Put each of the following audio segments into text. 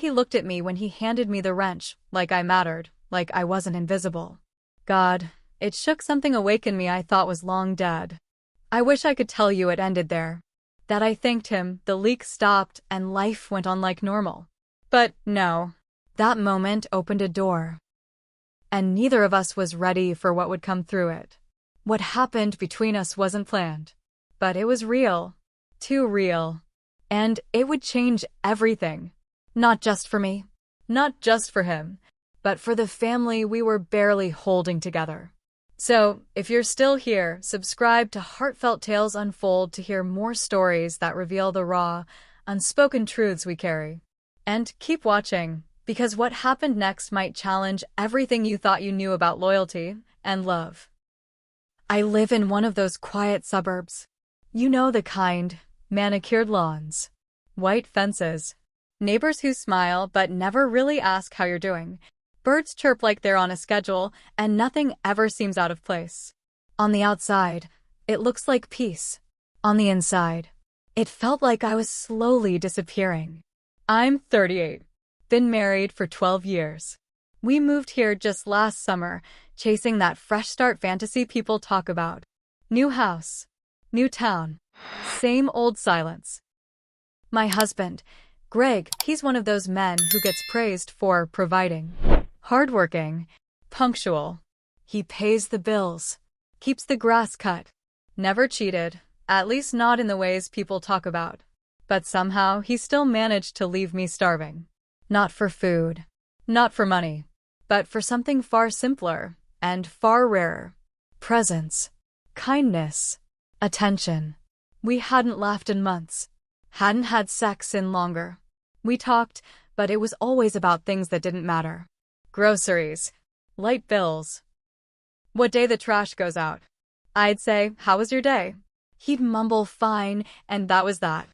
He looked at me when he handed me the wrench, like I mattered, like I wasn't invisible. God, it shook something awake in me I thought was long dead. I wish I could tell you it ended there. That I thanked him, the leak stopped, and life went on like normal. But no. That moment opened a door. And neither of us was ready for what would come through it. What happened between us wasn't planned. But it was real. Too real. And it would change everything. Not just for me. Not just for him. But for the family we were barely holding together. So, if you're still here, subscribe to Heartfelt Tales Unfold to hear more stories that reveal the raw, unspoken truths we carry. And keep watching, because what happened next might challenge everything you thought you knew about loyalty and love. I live in one of those quiet suburbs. You know the kind: manicured lawns, white fences, neighbors who smile but never really ask how you're doing. Birds chirp like they're on a schedule, and nothing ever seems out of place. On the outside, it looks like peace. On the inside, it felt like I was slowly disappearing. I'm 38. Been married for 12 years. We moved here just last summer, chasing that fresh start fantasy people talk about. New house, new town, same old silence. My husband, Greg, he's one of those men who gets praised for providing. Hardworking, punctual. He pays the bills, keeps the grass cut, never cheated, at least not in the ways people talk about. But somehow he still managed to leave me starving. Not for food, not for money, but for something far simpler and far rarer. Presence, kindness, attention. We hadn't laughed in months, hadn't had sex in longer. We talked, but it was always about things that didn't matter. Groceries, light bills, what day the trash goes out. I'd say, "How was your day?" He'd mumble, "Fine," and that was that.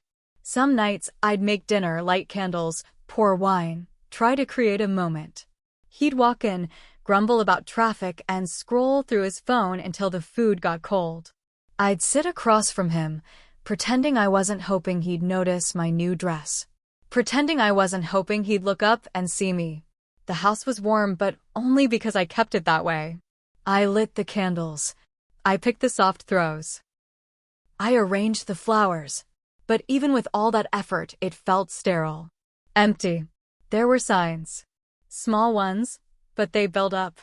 Some nights, I'd make dinner, light candles, pour wine, try to create a moment. He'd walk in, grumble about traffic, and scroll through his phone until the food got cold. I'd sit across from him, pretending I wasn't hoping he'd notice my new dress. Pretending I wasn't hoping he'd look up and see me. The house was warm, but only because I kept it that way. I lit the candles. I picked the soft throws. I arranged the flowers. But even with all that effort, it felt sterile. Empty. There were signs. Small ones, but they built up.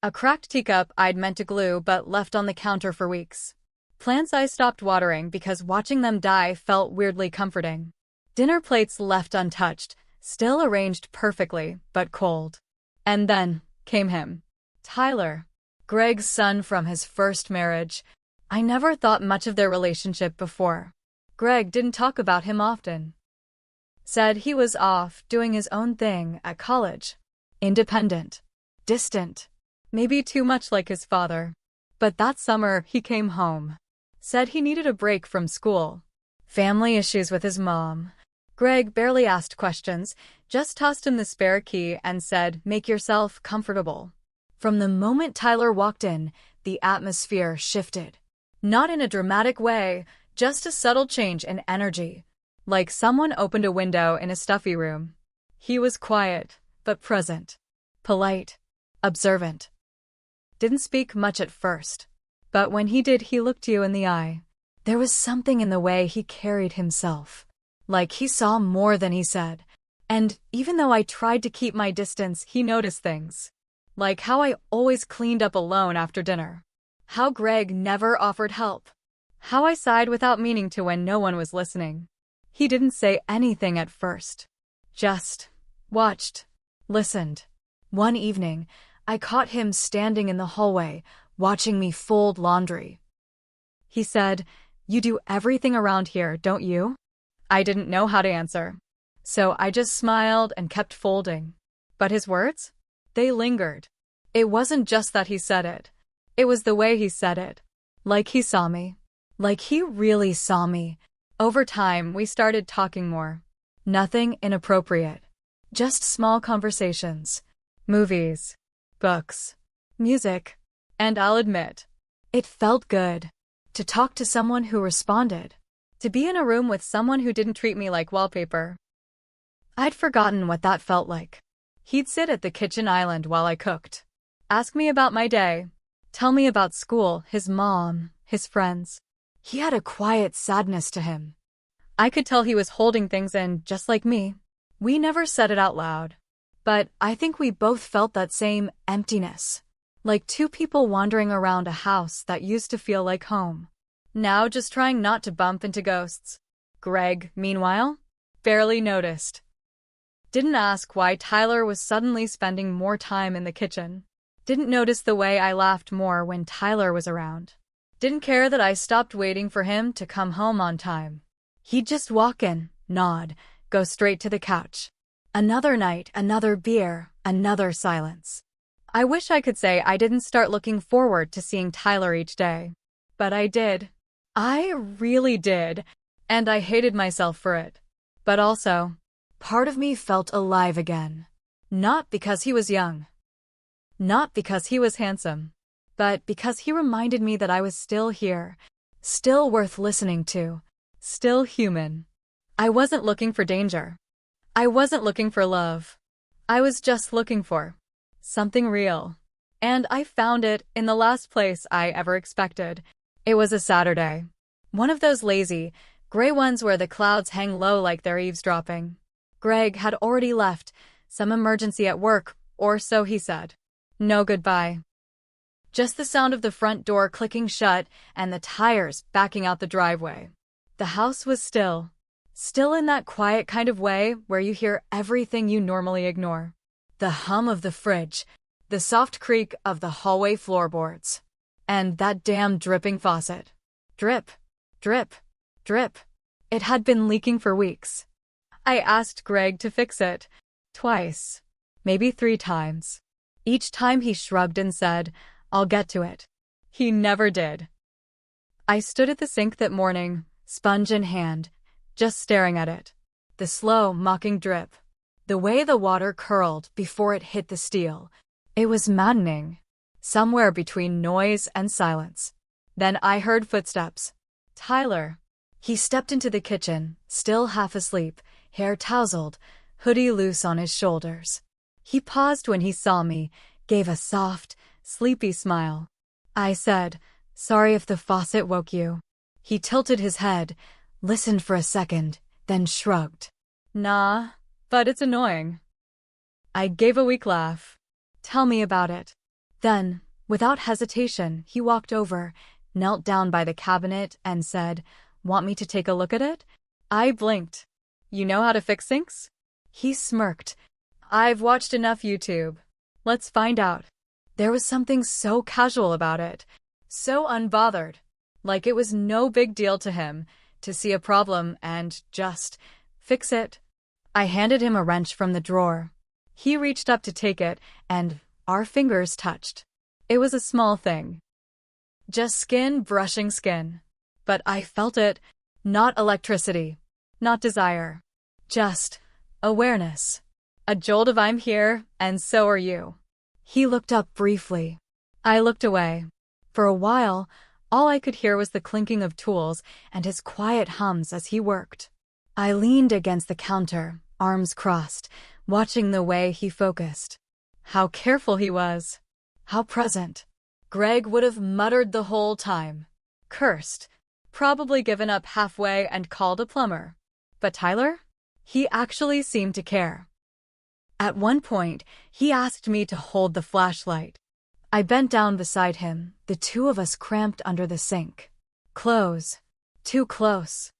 A cracked teacup I'd meant to glue but left on the counter for weeks. Plants I stopped watering because watching them die felt weirdly comforting. Dinner plates left untouched, still arranged perfectly, but cold. And then came him. Tyler. Greg's son from his first marriage. I never thought much of their relationship before. Greg didn't talk about him often. Said he was off, doing his own thing at college. Independent. Distant. Maybe too much like his father. But that summer, he came home. Said he needed a break from school. Family issues with his mom. Greg barely asked questions, just tossed him the spare key and said, "Make yourself comfortable." From the moment Tyler walked in, the atmosphere shifted. Not in a dramatic way, just a subtle change in energy. Like someone opened a window in a stuffy room. He was quiet, but present. Polite. Observant. Didn't speak much at first. But when he did, he looked you in the eye. There was something in the way he carried himself. Like he saw more than he said. And even though I tried to keep my distance, he noticed things. Like how I always cleaned up alone after dinner. How Greg never offered help. How I sighed without meaning to when no one was listening. He didn't say anything at first. Just watched. Listened. One evening, I caught him standing in the hallway, watching me fold laundry. He said, "You do everything around here, don't you?" I didn't know how to answer. So I just smiled and kept folding. But his words? They lingered. It wasn't just that he said it. It was the way he said it. Like he saw me. Like he really saw me. Over time, we started talking more. Nothing inappropriate. Just small conversations. Movies. Books. Music. And I'll admit, it felt good. To talk to someone who responded. To be in a room with someone who didn't treat me like wallpaper. I'd forgotten what that felt like. He'd sit at the kitchen island while I cooked. Ask me about my day. Tell me about school, his mom, his friends. He had a quiet sadness to him. I could tell he was holding things in just like me. We never said it out loud. But I think we both felt that same emptiness. Like two people wandering around a house that used to feel like home. Now just trying not to bump into ghosts. Greg, meanwhile, barely noticed. Didn't ask why Tyler was suddenly spending more time in the kitchen. Didn't notice the way I laughed more when Tyler was around. Didn't care that I stopped waiting for him to come home on time. He'd just walk in, nod, go straight to the couch. Another night, another beer, another silence. I wish I could say I didn't start looking forward to seeing Tyler each day. But I did. I really did. And I hated myself for it. But also, part of me felt alive again. Not because he was young. Not because he was handsome. But because he reminded me that I was still here. Still worth listening to. Still human. I wasn't looking for danger. I wasn't looking for love. I was just looking for something real. And I found it in the last place I ever expected. It was a Saturday. One of those lazy, gray ones where the clouds hang low like they're eavesdropping. Greg had already left, some emergency at work, or so he said. No goodbye. Just the sound of the front door clicking shut and the tires backing out the driveway. The house was still. Still in that quiet kind of way where you hear everything you normally ignore. The hum of the fridge, the soft creak of the hallway floorboards, and that damn dripping faucet. Drip, drip, drip. It had been leaking for weeks. I asked Greg to fix it. Twice. Maybe 3 times. Each time he shrugged and said, I'll get to it. He never did. I stood at the sink that morning, sponge in hand, just staring at it. The slow, mocking drip. The way the water curled before it hit the steel. It was maddening. Somewhere between noise and silence. Then I heard footsteps. Tyler. He stepped into the kitchen, still half asleep, hair tousled, hoodie loose on his shoulders. He paused when he saw me, gave a soft, sleepy smile. I said, sorry if the faucet woke you. He tilted his head, listened for a second, then shrugged. Nah, but it's annoying. I gave a weak laugh. Tell me about it. Then, without hesitation, he walked over, knelt down by the cabinet, and said, Want me to take a look at it? I blinked. You know how to fix sinks? He smirked. I've watched enough YouTube. Let's find out. There was something so casual about it, so unbothered, like it was no big deal to him to see a problem and just fix it. I handed him a wrench from the drawer. He reached up to take it, and our fingers touched. It was a small thing. Just skin brushing skin. But I felt it, not electricity, not desire. Just awareness. A jolt of I'm here, and so are you. He looked up briefly. I looked away. For a while, all I could hear was the clinking of tools and his quiet hums as he worked. I leaned against the counter, arms crossed, watching the way he focused. How careful he was. How present. Greg would have muttered the whole time. Cursed. Probably given up halfway and called a plumber. But Tyler? He actually seemed to care. At one point, he asked me to hold the flashlight. I bent down beside him, the two of us cramped under the sink. Close. Too close.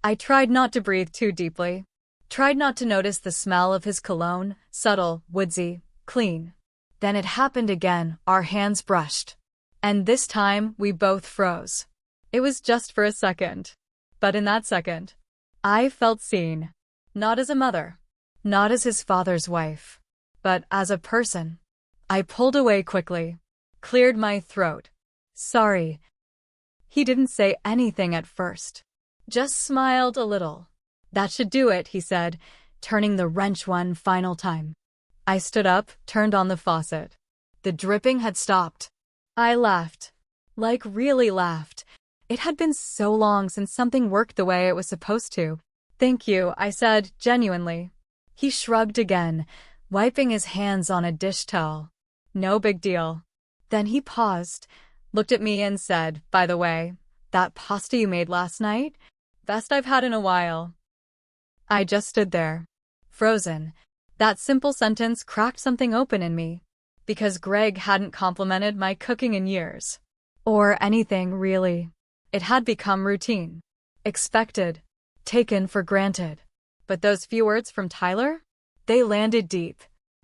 I tried not to breathe too deeply. Tried not to notice the smell of his cologne, subtle, woodsy, clean. Then it happened again, our hands brushed. And this time, we both froze. It was just for a second. But in that second, I felt seen. Not as a mother. Not as his father's wife. But as a person. I pulled away quickly. Cleared my throat. Sorry. He didn't say anything at first. Just smiled a little. That should do it, he said, turning the wrench one final time. I stood up, turned on the faucet. The dripping had stopped. I laughed. Like really laughed. It had been so long since something worked the way it was supposed to. Thank you, I said, genuinely. He shrugged again, wiping his hands on a dish towel. No big deal. Then he paused, looked at me and said, "By the way, that pasta you made last night? Best I've had in a while." I just stood there, frozen. That simple sentence cracked something open in me, because Greg hadn't complimented my cooking in years. Or anything, really. It had become routine, expected, taken for granted. But those few words from Tyler? They landed deep,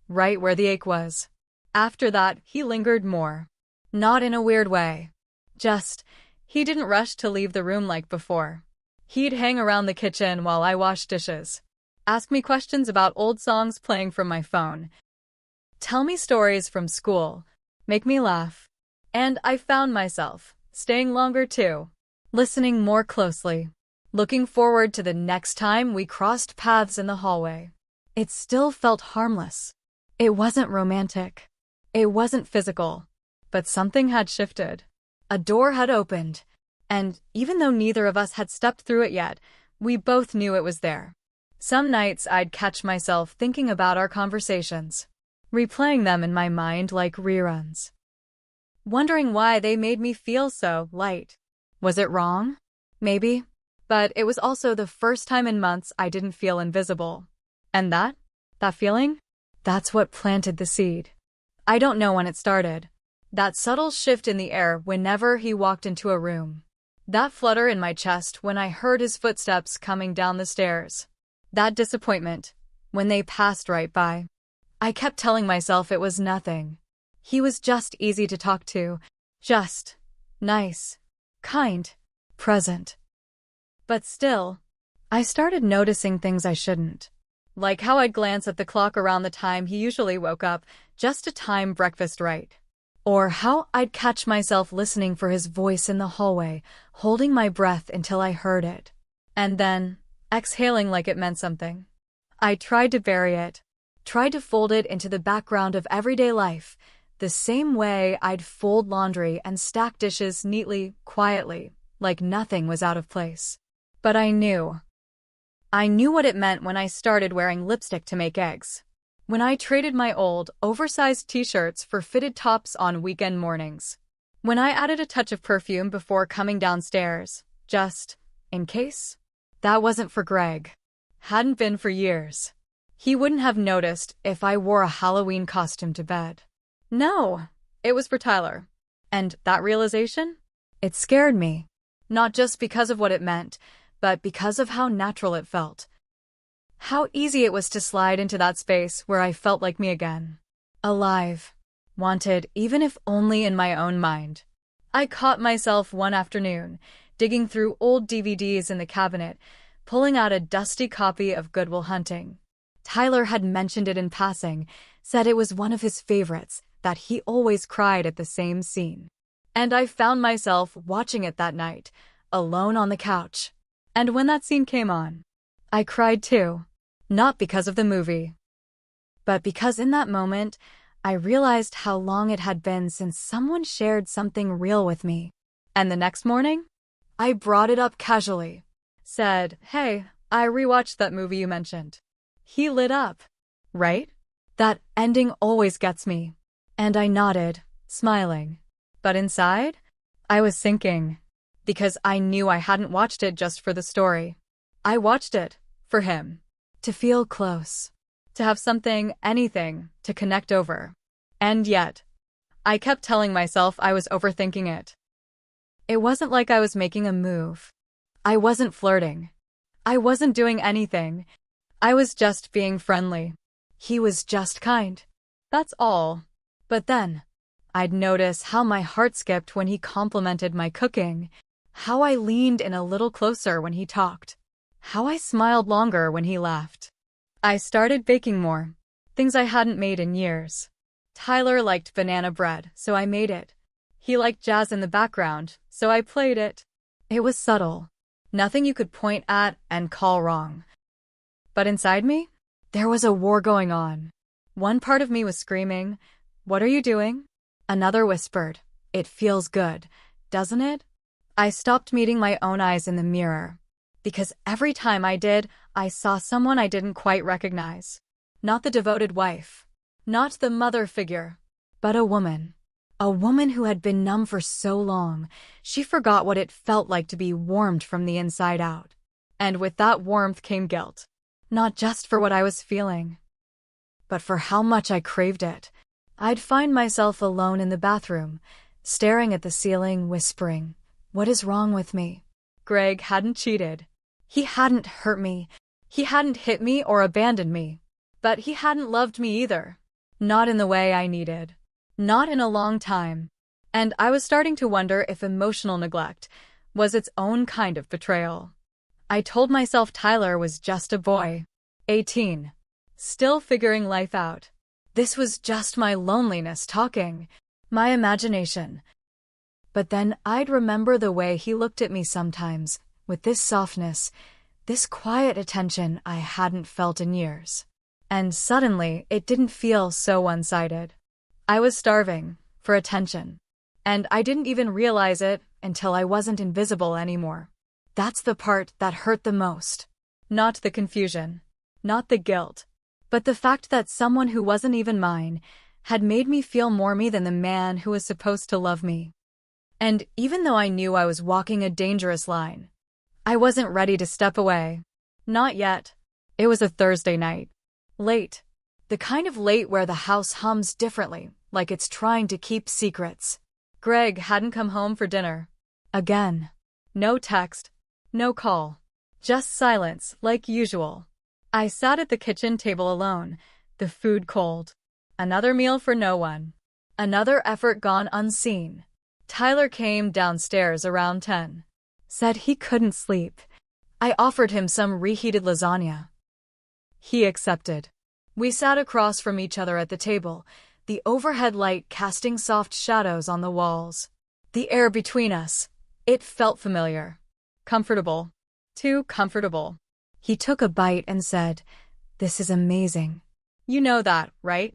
right where the ache was. After that, he lingered more. Not in a weird way. Just, he didn't rush to leave the room like before. He'd hang around the kitchen while I washed dishes. Ask me questions about old songs playing from my phone. Tell me stories from school. Make me laugh. And I found myself staying longer too, listening more closely, looking forward to the next time we crossed paths in the hallway. It still felt harmless. It wasn't romantic. It wasn't physical. But something had shifted. A door had opened. And even though neither of us had stepped through it yet, we both knew it was there. Some nights I'd catch myself thinking about our conversations, replaying them in my mind like reruns, wondering why they made me feel so light. Was it wrong? Maybe. But it was also the first time in months I didn't feel invisible. And that feeling? That's what planted the seed. I don't know when it started. That subtle shift in the air whenever he walked into a room. That flutter in my chest when I heard his footsteps coming down the stairs. That disappointment when they passed right by. I kept telling myself it was nothing. He was just easy to talk to. Just nice, kind, present. But still, I started noticing things I shouldn't. Like how I'd glance at the clock around the time he usually woke up just to time breakfast right. Or how I'd catch myself listening for his voice in the hallway, holding my breath until I heard it. And then, exhaling like it meant something. I tried to bury it, tried to fold it into the background of everyday life, the same way I'd fold laundry and stack dishes neatly, quietly, like nothing was out of place. But I knew what it meant when I started wearing lipstick to make eggs. When I traded my old, oversized t-shirts for fitted tops on weekend mornings. When I added a touch of perfume before coming downstairs, just in case. That wasn't for Greg. Hadn't been for years. He wouldn't have noticed if I wore a Halloween costume to bed. No, it was for Tyler. And that realization? It scared me. Not just because of what it meant, but because of how natural it felt. How easy it was to slide into that space where I felt like me again. Alive. Wanted, even if only in my own mind. I caught myself one afternoon, digging through old DVDs in the cabinet, pulling out a dusty copy of Good Will Hunting. Tyler had mentioned it in passing, said it was one of his favorites, that he always cried at the same scene. And I found myself watching it that night, alone on the couch. And when that scene came on, I cried too. Not because of the movie, but because in that moment, I realized how long it had been since someone shared something real with me. And the next morning, I brought it up casually. Said, "Hey, I rewatched that movie you mentioned." He lit up. Right? That ending always gets me. And I nodded, smiling. But inside, I was sinking. Because I knew I hadn't watched it just for the story. I watched it for him. To feel close. To have something, anything, to connect over. And yet, I kept telling myself I was overthinking it. It wasn't like I was making a move. I wasn't flirting. I wasn't doing anything. I was just being friendly. He was just kind. That's all. But then, I'd notice how my heart skipped when he complimented my cooking, how I leaned in a little closer when he talked, how I smiled longer when he laughed. I started baking more, things I hadn't made in years. Tyler liked banana bread, so I made it. He liked jazz in the background, so I played it. It was subtle. Nothing you could point at and call wrong. But inside me, there was a war going on. One part of me was screaming, "What are you doing?" Another whispered, "It feels good, doesn't it?" I stopped meeting my own eyes in the mirror. Because every time I did, I saw someone I didn't quite recognize. Not the devoted wife. Not the mother figure. But a woman. A woman who had been numb for so long, she forgot what it felt like to be warmed from the inside out. And with that warmth came guilt. Not just for what I was feeling, but for how much I craved it. I'd find myself alone in the bathroom, staring at the ceiling, whispering, "What is wrong with me?" Greg hadn't cheated. He hadn't hurt me. He hadn't hit me or abandoned me. But he hadn't loved me either. Not in the way I needed. Not in a long time. And I was starting to wonder if emotional neglect was its own kind of betrayal. I told myself Tyler was just a boy. 18. Still figuring life out. This was just my loneliness talking. My imagination. But then I'd remember the way he looked at me sometimes, with this softness, this quiet attention I hadn't felt in years. And suddenly, it didn't feel so one-sided. I was starving for attention. And I didn't even realize it until I wasn't invisible anymore. That's the part that hurt the most. Not the confusion. Not the guilt. But the fact that someone who wasn't even mine had made me feel more me than the man who was supposed to love me. And even though I knew I was walking a dangerous line, I wasn't ready to step away. Not yet. It was a Thursday night. Late. The kind of late where the house hums differently, like it's trying to keep secrets. Greg hadn't come home for dinner. Again. No text. No call. Just silence, like usual. I sat at the kitchen table alone, the food cold. Another meal for no one. Another effort gone unseen. Tyler came downstairs around 10. Said he couldn't sleep. I offered him some reheated lasagna. He accepted. We sat across from each other at the table, the overhead light casting soft shadows on the walls. The air between us. It felt familiar. Comfortable. Too comfortable. He took a bite and said, "This is amazing." "You know that, right?"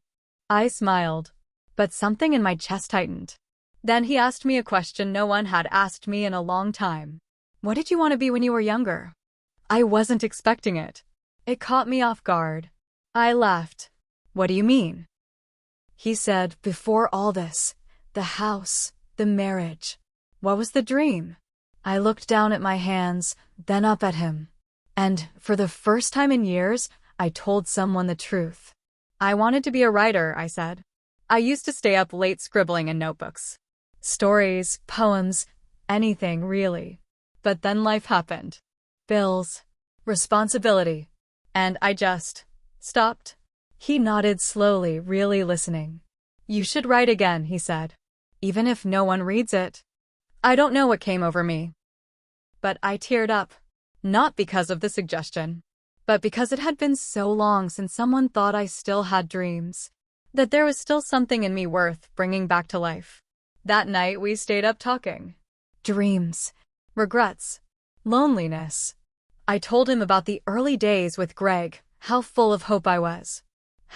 I smiled, but something in my chest tightened. Then he asked me a question no one had asked me in a long time. "What did you want to be when you were younger?" I wasn't expecting it. It caught me off guard. I laughed. "What do you mean?" He said, "Before all this, the house, the marriage. What was the dream?" I looked down at my hands, then up at him. And, for the first time in years, I told someone the truth. "I wanted to be a writer," I said. "I used to stay up late scribbling in notebooks. Stories, poems, anything, really. But then life happened. Bills. Responsibility. And I just stopped." He nodded slowly, really listening. "You should write again," he said. "Even if no one reads it." I don't know what came over me. But I teared up. Not because of the suggestion, but because it had been so long since someone thought I still had dreams. That there was still something in me worth bringing back to life. That night we stayed up talking. Dreams. Regrets. Loneliness. I told him about the early days with Greg, how full of hope I was.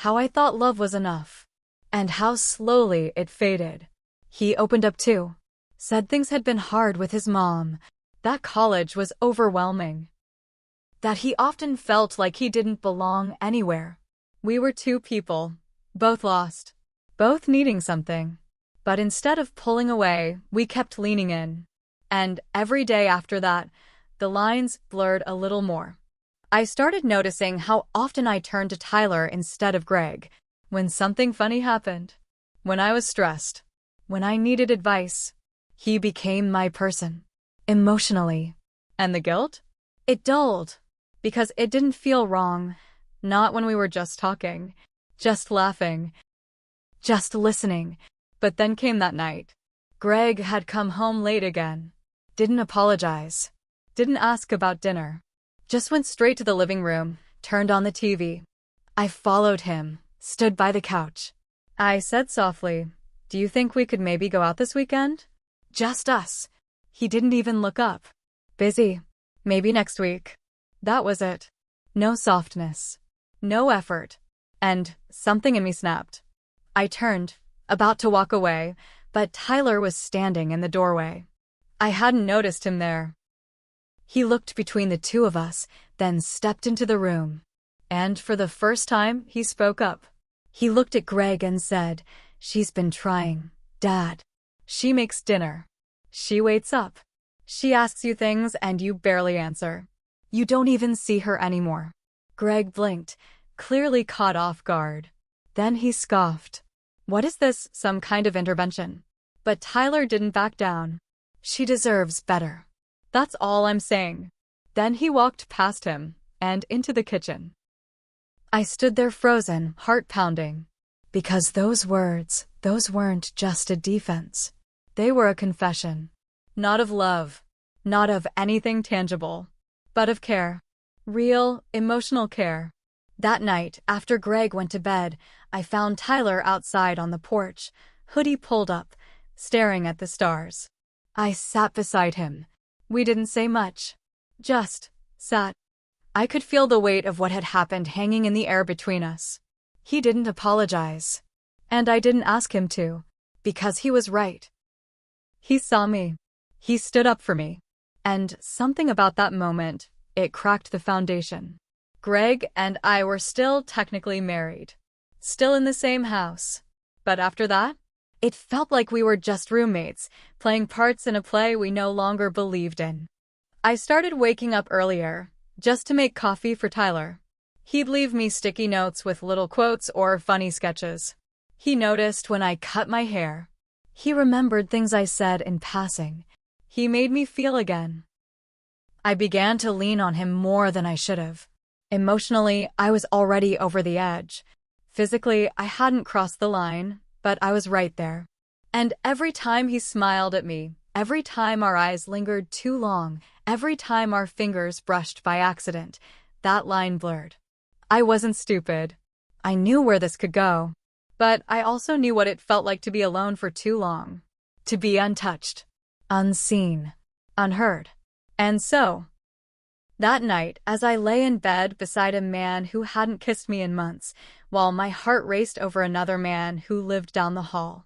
How I thought love was enough. And how slowly it faded. He opened up too. Said things had been hard with his mom. That college was overwhelming. That he often felt like he didn't belong anywhere. We were two people, both lost, both needing something. But instead of pulling away, we kept leaning in. And every day after that, the lines blurred a little more. I started noticing how often I turned to Tyler instead of Greg when something funny happened. When I was stressed. When I needed advice. He became my person. Emotionally. And the guilt? It dulled. Because it didn't feel wrong. Not when we were just talking. Just laughing. Just listening. But then came that night. Greg had come home late again. Didn't apologize. Didn't ask about dinner. Just went straight to the living room, turned on the TV. I followed him, stood by the couch. I said softly, "Do you think we could maybe go out this weekend?" Just us. He didn't even look up. Busy. Maybe next week. That was it. No softness. No effort. And something in me snapped. I turned, about to walk away, but Tyler was standing in the doorway. I hadn't noticed him there. He looked between the two of us, then stepped into the room. And for the first time, he spoke up. He looked at Greg and said, "She's been trying, Dad. She makes dinner. She waits up. She asks you things and you barely answer. You don't even see her anymore." Greg blinked, clearly caught off guard. Then he scoffed. "What is this, some kind of intervention?" But Tyler didn't back down. "She deserves better. That's all I'm saying." Then he walked past him and into the kitchen. I stood there frozen, heart pounding. Because those words, those weren't just a defense. They were a confession. Not of love, not of anything tangible, but of care. Real, emotional care. That night, after Greg went to bed, I found Tyler outside on the porch, hoodie pulled up, staring at the stars. I sat beside him. We didn't say much. Just sat. I could feel the weight of what had happened hanging in the air between us. He didn't apologize. And I didn't ask him to, because he was right. He saw me. He stood up for me. And something about that moment, it cracked the foundation. Greg and I were still technically married. Still in the same house. But after that, it felt like we were just roommates, playing parts in a play we no longer believed in. I started waking up earlier, just to make coffee for Tyler. He'd leave me sticky notes with little quotes or funny sketches. He noticed when I cut my hair. He remembered things I said in passing. He made me feel again. I began to lean on him more than I should have. Emotionally, I was already over the edge. Physically, I hadn't crossed the line, but I was right there. And every time he smiled at me, every time our eyes lingered too long, every time our fingers brushed by accident, that line blurred. I wasn't stupid. I knew where this could go. But I also knew what it felt like to be alone for too long. To be untouched, unseen, unheard. And so, that night, as I lay in bed beside a man who hadn't kissed me in months, while my heart raced over another man who lived down the hall,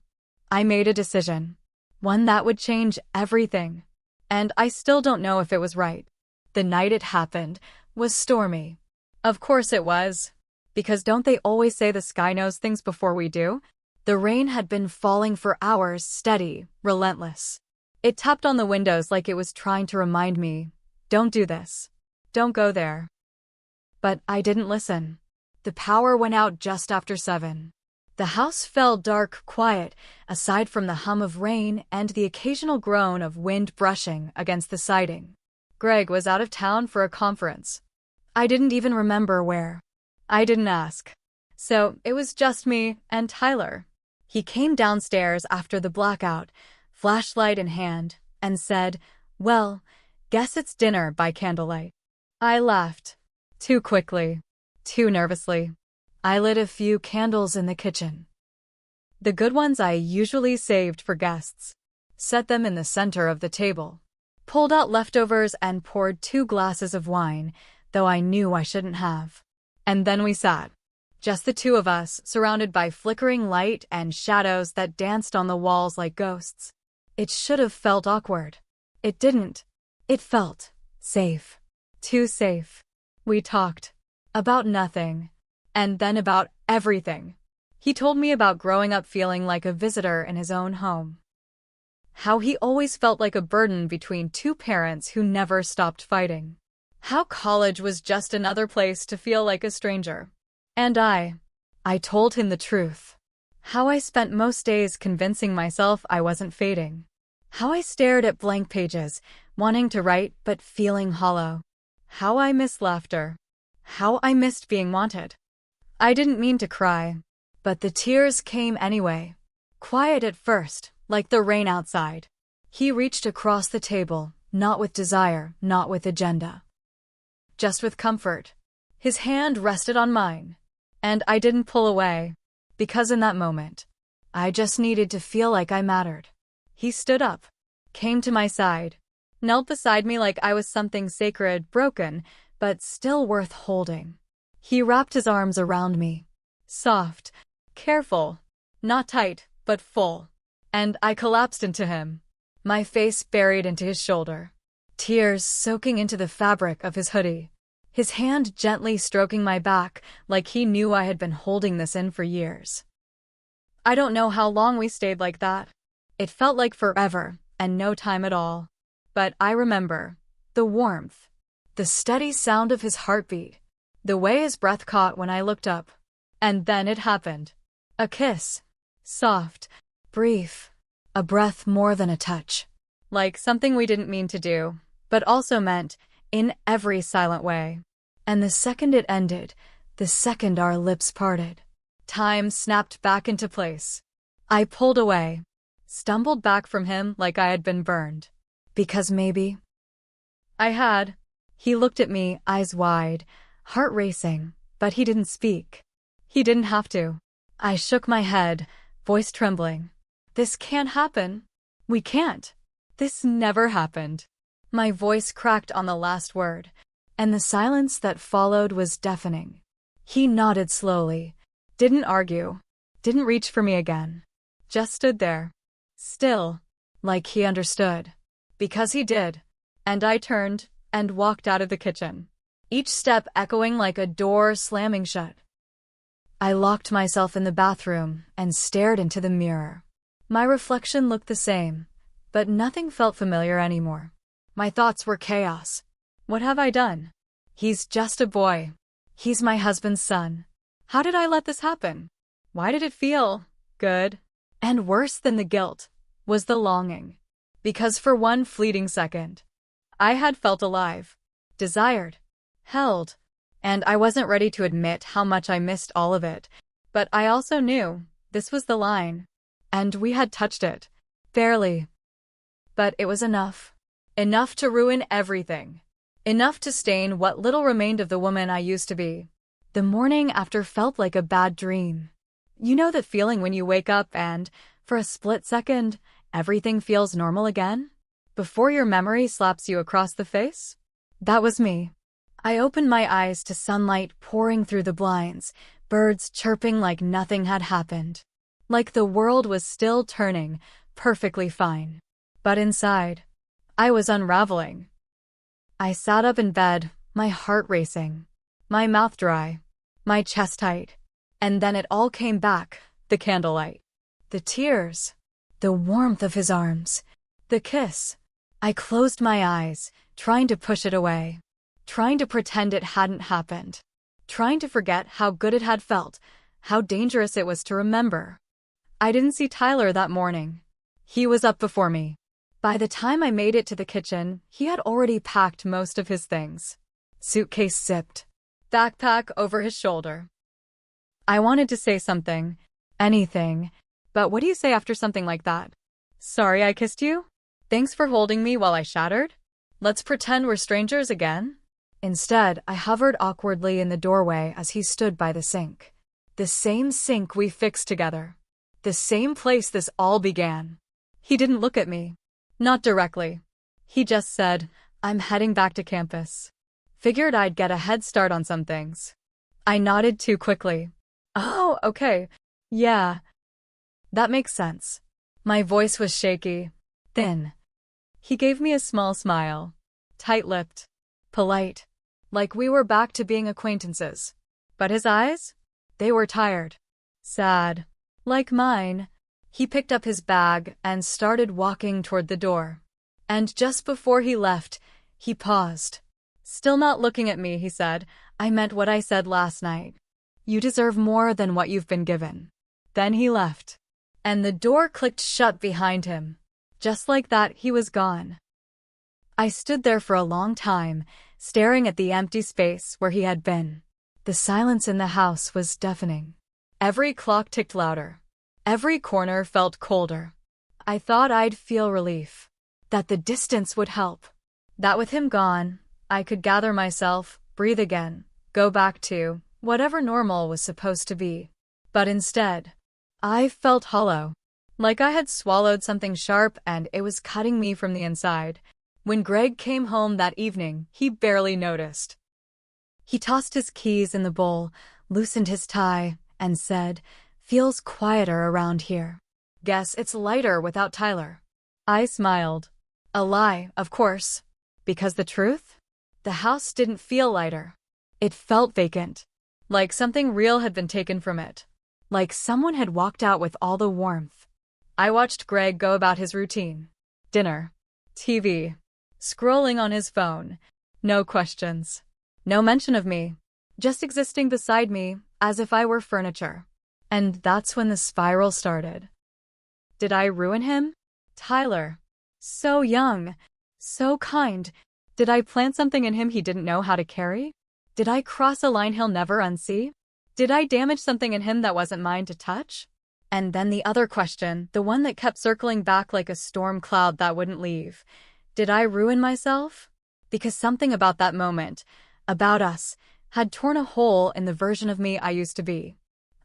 I made a decision. One that would change everything. And I still don't know if it was right. The night it happened was stormy. Of course it was. Because don't they always say the sky knows things before we do? The rain had been falling for hours, steady, relentless. It tapped on the windows like it was trying to remind me, don't do this. Don't go there. But I didn't listen. The power went out just after 7. The house fell dark, quiet, aside from the hum of rain and the occasional groan of wind brushing against the siding. Greg was out of town for a conference. I didn't even remember where. I didn't ask. So it was just me and Tyler. He came downstairs after the blackout, flashlight in hand, and said, "Well, guess it's dinner by candlelight." I laughed. Too quickly. Too nervously. I lit a few candles in the kitchen. The good ones I usually saved for guests. Set them in the center of the table. Pulled out leftovers and poured 2 glasses of wine, though I knew I shouldn't have. And then we sat. Just the two of us, surrounded by flickering light and shadows that danced on the walls like ghosts. It should have felt awkward. It didn't. It felt safe. Too safe. We talked. About nothing. And then about everything. He told me about growing up feeling like a visitor in his own home. How he always felt like a burden between 2 parents who never stopped fighting. How college was just another place to feel like a stranger. And I told him the truth. How I spent most days convincing myself I wasn't fading. How I stared at blank pages, wanting to write but feeling hollow. How I missed laughter. How I missed being wanted. I didn't mean to cry, but the tears came anyway. Quiet at first, like the rain outside. He reached across the table, not with desire, not with agenda. Just with comfort. His hand rested on mine. And I didn't pull away. Because in that moment, I just needed to feel like I mattered. He stood up. Came to my side. Knelt beside me like I was something sacred, broken, but still worth holding. He wrapped his arms around me. Soft. Careful. Not tight, but full. And I collapsed into him. My face buried into his shoulder. tears soaking into the fabric of his hoodie. His hand gently stroking my back like he knew I had been holding this in for years. I don't know how long we stayed like that. It felt like forever and no time at all. But I remember the warmth, the steady sound of his heartbeat, the way his breath caught when I looked up. And then it happened. A kiss. Soft, brief, a breath more than a touch. Like something we didn't mean to do, but also meant in every silent way. And the second it ended, the second our lips parted, time snapped back into place. I pulled away, stumbled back from him like I had been burned. Because maybe I had. He looked at me, eyes wide, heart racing, but he didn't speak. He didn't have to. I shook my head, voice trembling. This can't happen. We can't. This never happened. My voice cracked on the last word, and the silence that followed was deafening. He nodded slowly, didn't argue, didn't reach for me again. Just stood there, still, like he understood. Because he did. And I turned and walked out of the kitchen, each step echoing like a door slamming shut. I locked myself in the bathroom and stared into the mirror. My reflection looked the same, but nothing felt familiar anymore. My thoughts were chaos. What have I done? He's just a boy. He's my husband's son. How did I let this happen? Why did it feel good? And worse than the guilt was the longing. Because for one fleeting second, I had felt alive, desired, held, and I wasn't ready to admit how much I missed all of it. But I also knew this was the line, and we had touched it, barely. But it was enough. Enough to ruin everything. Enough to stain what little remained of the woman I used to be. The morning after felt like a bad dream. You know that feeling when you wake up and, for a split second, everything feels normal again? Before your memory slaps you across the face? That was me. I opened my eyes to sunlight pouring through the blinds, birds chirping like nothing had happened. Like the world was still turning, perfectly fine. But inside, I was unraveling. I sat up in bed, my heart racing, my mouth dry, my chest tight. And then it all came back, the candlelight, the tears, the warmth of his arms, the kiss. I closed my eyes, trying to push it away, trying to pretend it hadn't happened, trying to forget how good it had felt, how dangerous it was to remember. I didn't see Tyler that morning. He was up before me. By the time I made it to the kitchen, he had already packed most of his things. Suitcase zipped, backpack over his shoulder. I wanted to say something, anything, but what do you say after something like that? Sorry I kissed you? Thanks for holding me while I shattered? Let's pretend we're strangers again? Instead, I hovered awkwardly in the doorway as he stood by the sink. The same sink we fixed together. The same place this all began. He didn't look at me. Not directly. He just said, I'm heading back to campus. Figured I'd get a head start on some things. I nodded too quickly. Oh, okay. Yeah. That makes sense. My voice was shaky, thin. He gave me a small smile. Tight-lipped. Polite. Like we were back to being acquaintances. But his eyes? They were tired. Sad. Like mine. He picked up his bag and started walking toward the door. And just before he left, he paused. Still not looking at me, he said, I meant what I said last night. You deserve more than what you've been given. Then he left. And the door clicked shut behind him. Just like that, he was gone. I stood there for a long time, staring at the empty space where he had been. The silence in the house was deafening. Every clock ticked louder. Every corner felt colder. I thought I'd feel relief. That the distance would help. That with him gone, I could gather myself, breathe again, go back to whatever normal was supposed to be. But instead, I felt hollow. Like I had swallowed something sharp and it was cutting me from the inside. When Greg came home that evening, he barely noticed. He tossed his keys in the bowl, loosened his tie, and said, Feels quieter around here. Guess it's lighter without Tyler. I smiled. A lie, of course. Because the truth? The house didn't feel lighter. It felt vacant. Like something real had been taken from it. Like someone had walked out with all the warmth. I watched Greg go about his routine. Dinner. TV. Scrolling on his phone. No questions. No mention of me. Just existing beside me, as if I were furniture. And that's when the spiral started. Did I ruin him? Tyler. So young. So kind. Did I plant something in him he didn't know how to carry? Did I cross a line he'll never unsee? Did I damage something in him that wasn't mine to touch? And then the other question, the one that kept circling back like a storm cloud that wouldn't leave. Did I ruin myself? Because something about that moment, about us, had torn a hole in the version of me I used to be.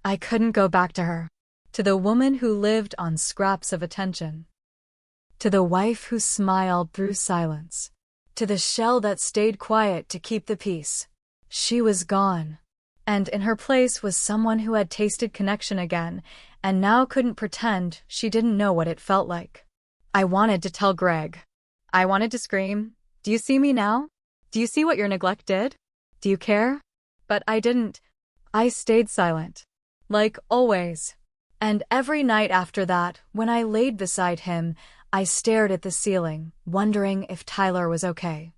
I couldn't go back to her. To the woman who lived on scraps of attention. To the wife who smiled through silence. To the shell that stayed quiet to keep the peace. She was gone. And in her place was someone who had tasted connection again, and now couldn't pretend she didn't know what it felt like. I wanted to tell Greg. I wanted to scream, "Do you see me now? Do you see what your neglect did? Do you care?" But I didn't. I stayed silent. Like always. And every night after that, when I laid beside him, I stared at the ceiling, wondering if Tyler was okay.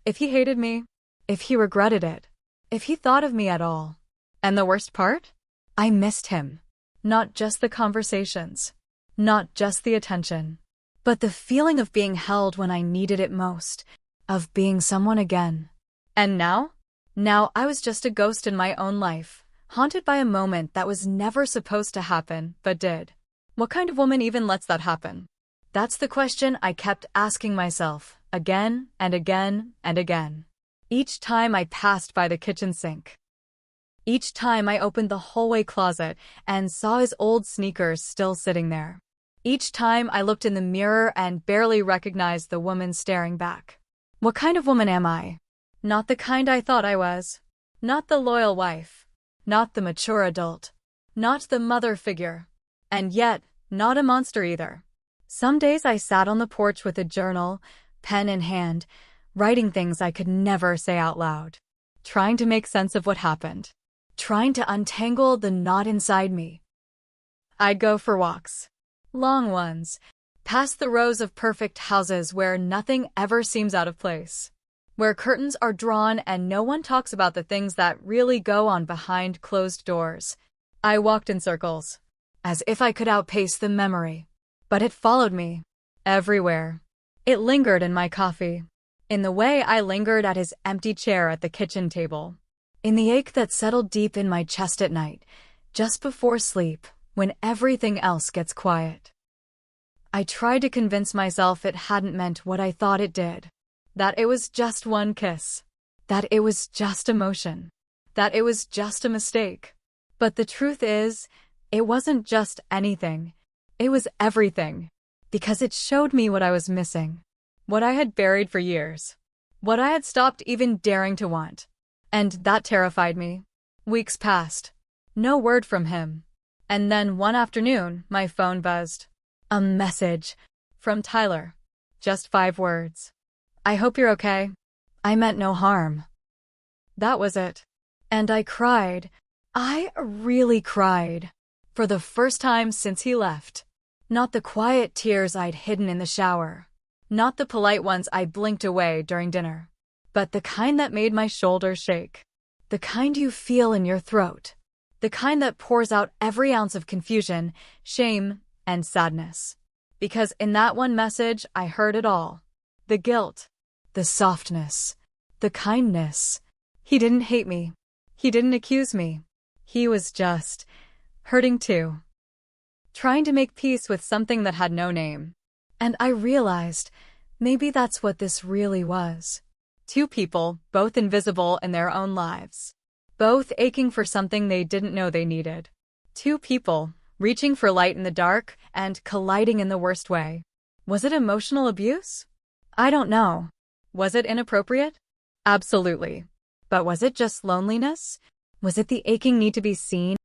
If he hated me. If he regretted it. If he thought of me at all. And the worst part? I missed him. Not just the conversations. Not just the attention. But the feeling of being held when I needed it most. Of being someone again. And now? Now I was just a ghost in my own life, haunted by a moment that was never supposed to happen, but did. What kind of woman even lets that happen? That's the question I kept asking myself, again and again and again. Each time I passed by the kitchen sink. Each time I opened the hallway closet and saw his old sneakers still sitting there. Each time I looked in the mirror and barely recognized the woman staring back. What kind of woman am I? Not the kind I thought I was. Not the loyal wife. Not the mature adult. Not the mother figure. And yet, not a monster either. Some days I sat on the porch with a journal, pen in hand, writing things I could never say out loud. Trying to make sense of what happened. Trying to untangle the knot inside me. I'd go for walks. Long ones. Past the rows of perfect houses where nothing ever seems out of place. Where curtains are drawn and no one talks about the things that really go on behind closed doors. I walked in circles. As if I could outpace the memory. But it followed me. Everywhere. It lingered in my coffee. In the way I lingered at his empty chair at the kitchen table. In the ache that settled deep in my chest at night, just before sleep, when everything else gets quiet. I tried to convince myself it hadn't meant what I thought it did. That it was just one kiss. That it was just emotion. That it was just a mistake. But the truth is, it wasn't just anything. It was everything. Because it showed me what I was missing. What I had buried for years. What I had stopped even daring to want. And that terrified me. Weeks passed. No word from him. And then one afternoon, my phone buzzed. A message. From Tyler. Just 5 words. "I hope you're okay. I meant no harm." That was it. And I cried. I really cried. For the first time since he left. Not the quiet tears I'd hidden in the shower. Not the polite ones I blinked away during dinner. But the kind that made my shoulders shake. The kind you feel in your throat. The kind that pours out every ounce of confusion, shame, and sadness. Because in that one message, I heard it all. The guilt. The softness. The kindness. He didn't hate me. He didn't accuse me. He was just hurting too. Trying to make peace with something that had no name. And I realized, maybe that's what this really was. 2 people, both invisible in their own lives. Both aching for something they didn't know they needed. 2 people, reaching for light in the dark and colliding in the worst way. Was it emotional abuse? I don't know. Was it inappropriate? Absolutely. But was it just loneliness? Was it the aching need to be seen